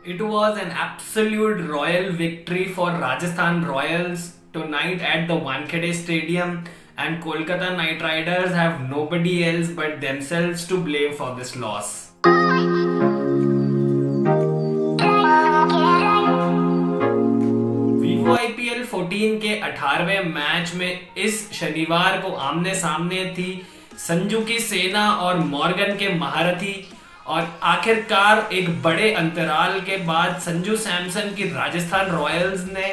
It was an absolute royal victory for Rajasthan Royals tonight at the Wankhede Stadium, and Kolkata Knight Riders have nobody else but themselves to blame for this loss. Vivo IPL 14 के 18वें match में इस शनिवार को आमने सामने थी संजू की सेना और मॉर्गन के महारथी। और आखिरकार एक बड़े अंतराल के बाद संजू सैमसन की राजस्थान रॉयल्स ने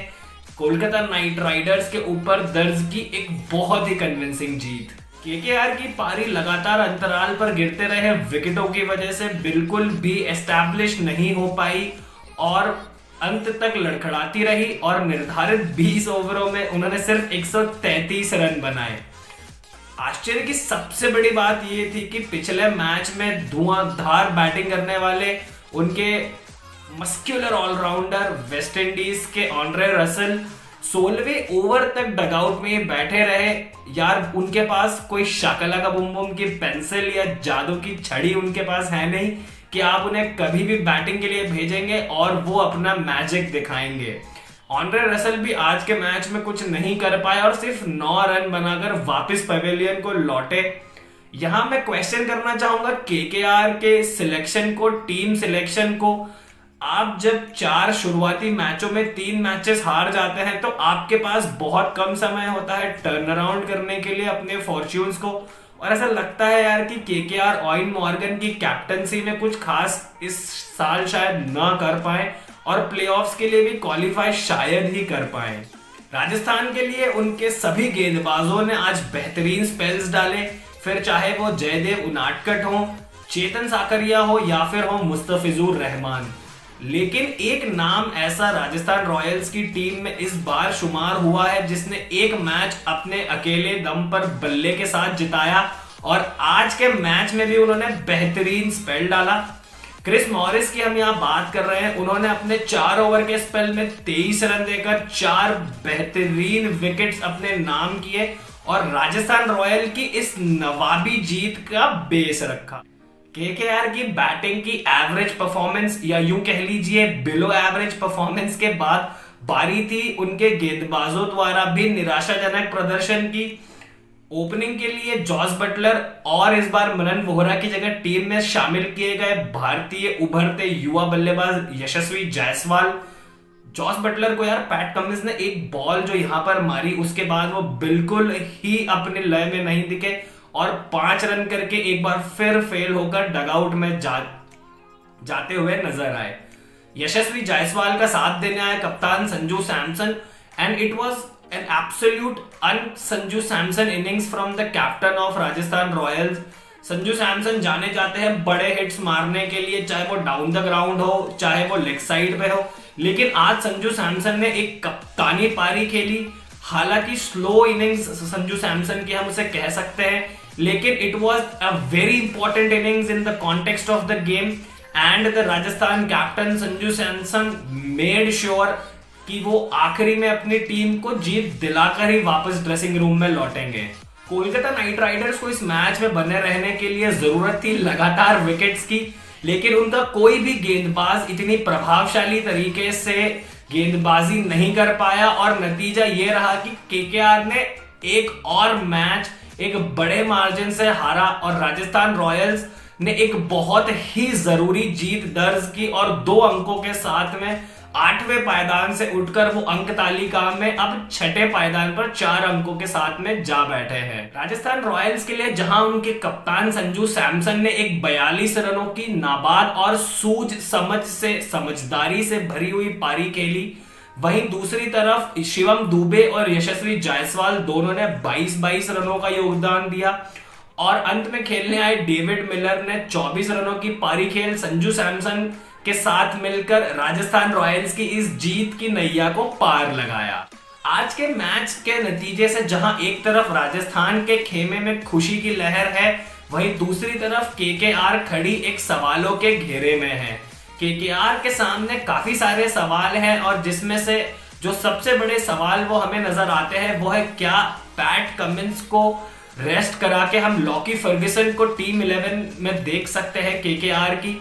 कोलकाता नाइट राइडर्स के ऊपर दर्ज की एक बहुत ही कन्विंसिंग जीत। केकेआर की पारी लगातार अंतराल पर गिरते रहे विकेटों की वजह से बिल्कुल भी एस्टैब्लिश नहीं हो पाई और अंत तक लड़खड़ाती रही और निर्धारित 20 ओवरों में उन्होंने सिर्फ 133 रन बनाए। आश्चर्य की सबसे बड़ी बात यह थी कि पिछले मैच में धुआंधार बैटिंग करने वाले उनके मस्क्यूलर ऑलराउंडर वेस्ट इंडीज के ऑन्ड्रे रसल 16वें ओवर तक डगआउट में बैठे रहे। यार उनके पास कोई शाकला का बुम बुम की पेंसिल या जादू की छड़ी उनके पास है नहीं कि आप उन्हें कभी भी बैटिंग के लिए भेजेंगे और वो अपना मैजिक दिखाएंगे। ऑन्ड्रे रसल भी आज के मैच में कुछ नहीं कर पाए और सिर्फ 9 रन बनाकर वापस पवेलियन को लौटे। यहां मैं क्वेश्चन करना चाहूंगा केकेआर के सिलेक्शन को, टीम सिलेक्शन को। आप जब 4 शुरुआती मैचों में 3 मैचेस हार जाते हैं तो आपके पास बहुत कम समय होता है टर्न अराउंड करने के लिए अपने फॉर्च्यून्स को। और ऐसा लगता है यार कि केकेआर ऑयन मॉर्गन की कैप्टनसी में कुछ खास इस साल शायद ना कर पाए और प्लेऑफ्स के लिए भी क्वालिफाई शायद ही कर पाए। राजस्थान के लिए उनके सभी गेंदबाजों ने आज बेहतरीन स्पेल्स डाले, फिर चाहे वो जयदेव उनादकट हो, चेतन साकरिया हो या फिर हो मुस्तफिजुर रहमान। लेकिन एक नाम ऐसा राजस्थान रॉयल्स की टीम में इस बार शुमार हुआ है जिसने एक मैच अपने अकेले दम पर बल्ले के साथ जिताया और आज के मैच में भी उन्होंने बेहतरीन स्पेल डाला। क्रिस मॉरिस की हम यहाँ बात कर रहे हैं। उन्होंने अपने 4 ओवर के स्पेल में 23 रन देकर 4 बेहतरीन विकेट्स अपने नाम किए और राजस्थान रॉयल की इस नवाबी जीत का बेस रखा। केकेआर की बैटिंग की एवरेज परफॉर्मेंस या यूं कह लीजिए बिलो एवरेज परफॉर्मेंस के बाद बारी थी उनके गेंदबाजों द्वारा भी निराशाजनक प्रदर्शन की। ओपनिंग के लिए जॉस बटलर और इस बार मनन वोहरा की जगह टीम में शामिल किए गए भारतीय उभरते युवा बल्लेबाज यशस्वी जायसवाल। जॉस बटलर को यार पैट कमिंस ने एक बॉल जो यहां पर मारी उसके बाद वो बिल्कुल ही अपने लय में नहीं दिखे और 5 रन करके एक बार फिर फेल होकर डगआउट में जाते हुए नजर आए। यशस्वी जायसवाल का साथ देने आए कप्तान Sanju Samson and it was an absolute Sanju Samson innings from the captain of Rajasthan Royals. Sanju Samson जाने जाते हैं बड़े हिट्स मारने के लिए, चाहे वो डाउन द ग्राउंड हो चाहे वो लेग साइड पे हो। लेकिन आज संजू सैमसन ने एक कप्तानी पारी खेली। हालांकि स्लो इनिंग्स संजू सैमसन की हम उसे कह सकते हैं, लेकिन it was a very important innings in the context of the game and the Rajasthan captain Sanju Samson made sure कि वो आखिरी में अपनी टीम को जीत दिलाकर ही वापस ड्रेसिंग रूम में लौटेंगे। कोलकाता नाइट राइडर्स को इस मैच में बने रहने के लिए जरूरत थी लगातार विकेट्स की, लेकिन उनका कोई भी गेंदबाज इतनी प्रभावशाली तरीके से गेंदबाजी नहीं कर पाया और नतीजा ये रहा कि केकेआर ने एक और मैच एक बड़े मार्जिन से हारा और राजस्थान रॉयल्स ने एक बहुत ही जरूरी जीत दर्ज की और 2 अंकों के साथ में 8वें पायदान से उठकर वो अंक तालिका में अब 6ठे पायदान पर 4 अंकों के साथ में जा बैठे हैं। राजस्थान रॉयल्स के लिए जहां उनके कप्तान संजू सैमसन ने एक 42 रनों की नाबाद और सूझ समझ से समझदारी से भरी हुई पारी खेली, वहीं दूसरी तरफ शिवम दुबे और यशस्वी जायसवाल दोनों ने 22-22 रनों का योगदान दिया और अंत में खेलने आए डेविड मिलर ने 24 रनों की पारी खेल संजू सैमसन के साथ मिलकर राजस्थान रॉयल्स की इस जीत की नैया को पार लगाया। आज के मैच के नतीजे से जहां एक तरफ राजस्थान के खेमे में खुशी की लहर है, वहीं दूसरी तरफ केकेआर खड़ी एक सवालों के घेरे में है। केकेआर के सामने काफी सारे सवाल हैं और जिसमें से जो सबसे बड़े सवाल वो हमें नजर आते हैं वो है क्या पैट कमिंस को रेस्ट करा के हम लॉकी फर्ग्यूसन को टीम 11 में देख सकते हैं केकेआर की,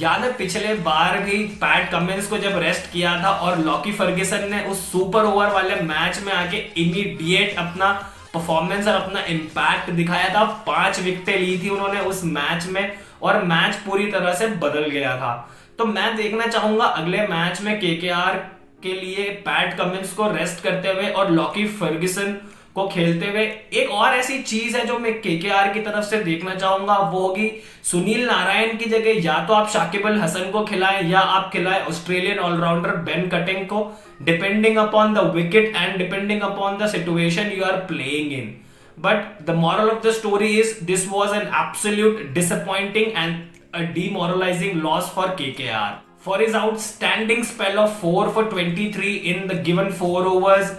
याद है पिछले बार भी पैट कमिंस को जब रेस्ट किया था और लॉकी फर्ग्यूसन ने उस सुपर ओवर वाले मैच में आके इमीडिएट अपना परफॉर्मेंस और अपना इम्पैक्ट दिखाया था। 5 विकेटें ली थी उन्होंने उस मैच में और मैच पूरी तरह से बदल गया था। तो मैं देखना चाहूंगा अगले मैच में केकेआर के लिए पैट कमिंस को रेस्ट करते हुए और लॉकी फर्ग्यूसन को खेलते हुए। एक और ऐसी चीज है जो मैं केकेआर की तरफ से देखना चाहूंगा, वो होगी सुनील नारायण की जगह या तो आप शाकिब अल हसन को खिलाएं या आप खिलाएं ऑस्ट्रेलियन ऑलराउंडर बेन कटिंग को, depending upon the wicket and depending upon the situation you are playing in. But the moral of the story is this was an absolute disappointing and a demoralizing loss for KKR. For his outstanding spell of 4 for 23 in the given 4 overs,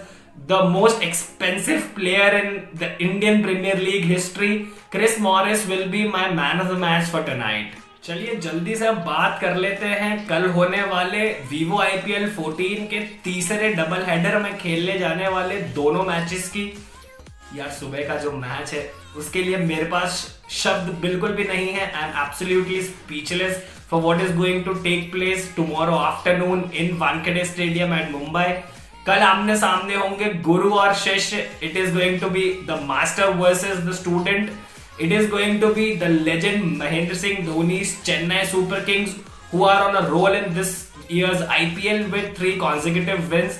the most expensive player in the Indian Premier League history, Chris Morris will be my man of the match for tonight. चलिए जल्दी से अब बात कर लेते हैं कल होने वाले Vivo IPL 14 के तीसरे डबल हेडर में खेलने जाने वाले दोनों मैचेस की। यार सुबह का जो मैच है उसके लिए मेरे पास शब्द बिल्कुल भी नहीं है। I am absolutely speechless for what is going to take place tomorrow afternoon in Wankhede stadium at Mumbai. कल आमने सामने होंगे गुरु और शिष्य। It is going to be the master versus the student. It is going to be the legend Mahendra Singh Dhoni Chennai Super Kings who are on a roll in this years IPL with 3 consecutive wins।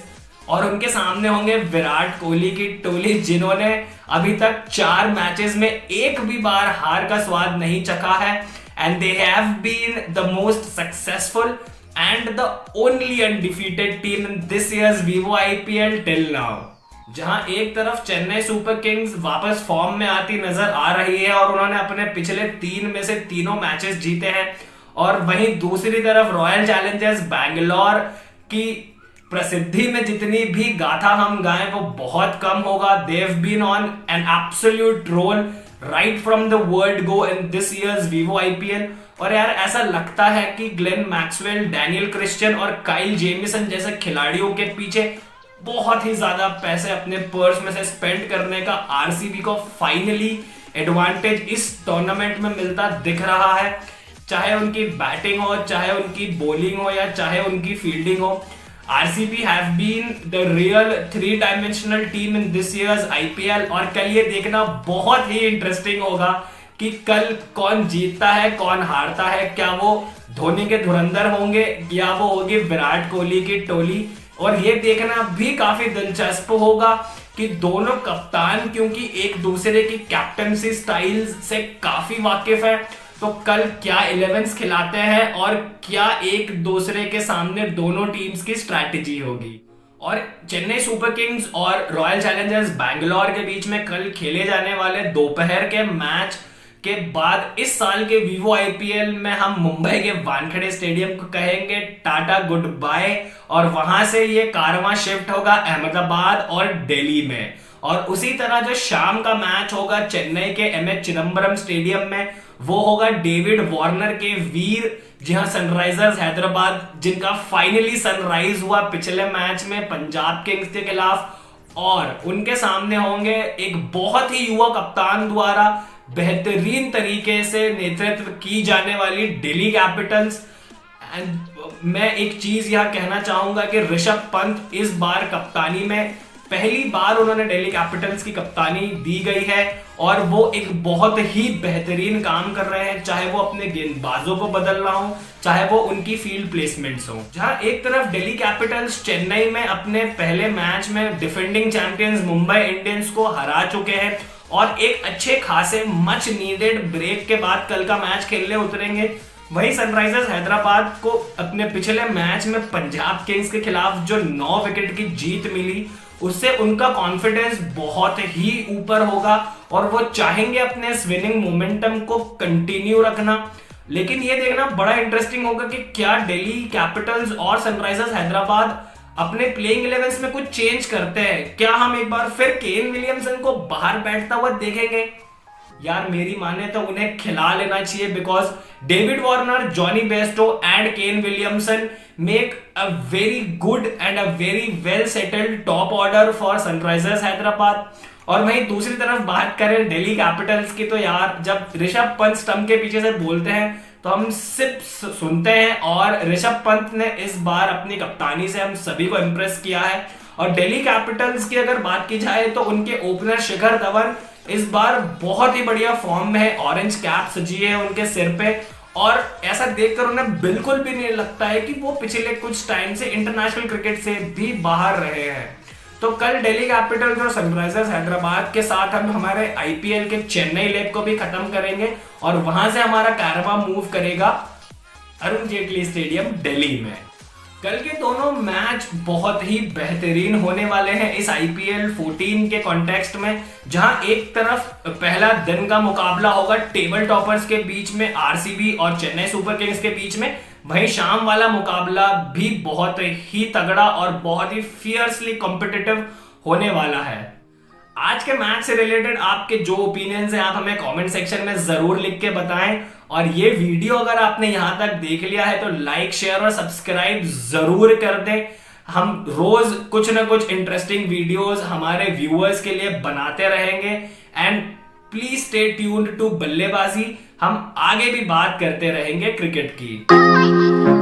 और उनके सामने होंगे विराट कोहली की टोली जिन्होंने अभी तक 4 matches में एक भी बार हार का स्वाद नहीं चखा है। And they have been the most successful and the only undefeated team in this years Vivo IPL till now. जहां एक तरफ चेन्नई सुपर किंग्स वापस फॉर्म में आती नजर आ रही है और उन्होंने अपने पिछले 3 में से तीनों मैचेस जीते हैं, और वहीं दूसरी तरफ रॉयल चैलेंजर्स बैंगलोर की प्रसिद्धि में जितनी भी गाथा हम गाएं वो बहुत कम होगा। They've been on an absolute roll right from the world go in this years Vivo IPL। और यार ऐसा लगता है कि ग्लेन मैक्सवेल, डैनियल क्रिश्चियन और काइल जेमिसन जैसे खिलाड़ियों के पीछे बहुत ही ज्यादा पैसे अपने पर्स में से स्पेंड करने का RCB को फाइनली एडवांटेज इस टूर्नामेंट में मिलता दिख रहा है। चाहे उनकी बैटिंग हो, चाहे उनकी बॉलिंग हो या चाहे उनकी फील्डिंग हो, RCB have been the real 3-dimensional team in this year's IPL। और कल ये देखना बहुत ही इंटरेस्टिंग होगा कि कल कौन जीतता है कौन हारता है। क्या वो धोनी के धुरंधर होंगे या वो होगी विराट कोहली की टोली। और ये देखना भी काफी दिलचस्प होगा कि दोनों कप्तान क्योंकि एक दूसरे की कैप्टनसी स्टाइल से काफी वाकिफ है, तो कल क्या 11s खिलाते हैं और क्या एक दूसरे के सामने दोनों टीम्स की स्ट्रैटेजी होगी। और चेन्नई सुपर किंग्स और रॉयल चैलेंजर्स बैंगलोर के बीच में कल खेले जाने वाले दोपहर के मैच के बाद इस साल के Vivo IPL में हम मुंबई के वानखेड़े स्टेडियम को कहेंगे टाटा गुड बाय, और वहां से ये कारवां शिफ्ट होगा अहमदाबाद और दिल्ली में। और उसी तरह जो शाम का मैच होगा चेन्नई के MS चिदम्बरम स्टेडियम में, वो होगा डेविड वार्नर के वीर, जहां सनराइजर्स हैदराबाद जिनका फाइनली सनराइज हुआ पिछले मैच में पंजाब किंग्स के खिलाफ, और उनके सामने होंगे एक बहुत ही युवा कप्तान द्वारा बेहतरीन तरीके से नेतृत्व की जाने वाली दिल्ली कैपिटल्स। एंड मैं एक चीज यह कहना चाहूंगा कि ऋषभ पंत इस बार कप्तानी में पहली बार उन्होंने दिल्ली कैपिटल्स की कप्तानी दी गई है और वो एक बहुत ही बेहतरीन काम कर रहे हैं, चाहे वो अपने गेंदबाजों को बदलना हो, चाहे वो उनकी फील्ड प्लेसमेंट्स हो। जहां एक तरफ दिल्ली कैपिटल्स चेन्नई में अपने पहले मैच में डिफेंडिंग चैंपियंस मुंबई इंडियंस को हरा चुके हैं और एक अच्छे खासे मच नीडेड ब्रेक के बाद कल का मैच खेलने उतरेंगे, वही सनराइजर्स हैदराबाद को अपने पिछले मैच में पंजाब किंग्स के खिलाफ जो 9 विकेट की जीत मिली उससे उनका कॉन्फिडेंस बहुत ही ऊपर होगा और वो चाहेंगे अपने इस विनिंग मोमेंटम को कंटिन्यू रखना। लेकिन ये देखना बड़ा इंटरेस्टिंग होगा कि क्या दिल्ली कैपिटल्स और सनराइजर्स हैदराबाद अपने प्लेइंग 11s में कुछ चेंज करते हैं। क्या हम एक बार फिर केन विलियमसन को बाहर बैठता हुआ देखेंगे? यार मेरी माने तो उन्हें खिला लेना चाहिए, because David Warner, Jonny Bairstow and Kane Williamson make a very good and a very well settled top order for Sunrisers Hyderabad. और वहीं दूसरी तरफ बात करें दिल्ली कैपिटल्स की, तो यार जब ऋषभ पंत स्टंप के पीछे से बोलते हैं तो हम सिर्फ सुनते हैं। और ऋषभ पंत ने इस बार अपनी कप्तानी से हम सभी को इंप्रेस किया है। और दिल्ली कैपिटल्स की अगर बात की जाए तो उनके ओपनर शिखर धवन इस बार बहुत ही बढ़िया फॉर्म में है। ऑरेंज कैप सजी है उनके सिर पे और ऐसा देखकर उन्हें बिल्कुल भी नहीं लगता है कि वो पिछले कुछ टाइम से इंटरनेशनल क्रिकेट से भी बाहर रहे हैं। तो कल दिल्ली कैपिटल्स और सनराइजर्स हैदराबाद के साथ हम हमारे आईपीएल के चेन्नई लेग को भी खत्म करेंगे और वहां से हमारा कारवां मूव करेगा अरुण जेटली स्टेडियम दिल्ली में। कल के दोनों मैच बहुत ही बेहतरीन होने वाले हैं इस आईपीएल 14 के कॉन्टेक्स्ट में, जहां एक तरफ पहला दिन का मुकाबला होगा टेबल टॉपर्स के बीच में आरसीबी और चेन्नई सुपर किंग्स के बीच में, वहीं शाम वाला मुकाबला भी बहुत ही तगड़ा और बहुत ही फियर्सली कॉम्पिटिटिव होने वाला है। आज के मैच से रिलेटेड आपके जो ओपिनियंस हैं आप हमें कमेंट सेक्शन में जरूर लिख के बताएं। और ये वीडियो अगर आपने यहां तक देख लिया है तो लाइक शेयर और सब्सक्राइब जरूर कर दें। हम रोज कुछ ना कुछ इंटरेस्टिंग वीडियोस हमारे व्यूअर्स के लिए बनाते रहेंगे। And please stay tuned to बल्लेबाजी, हम आगे भी बात करते रहेंगे क्रिकेट की।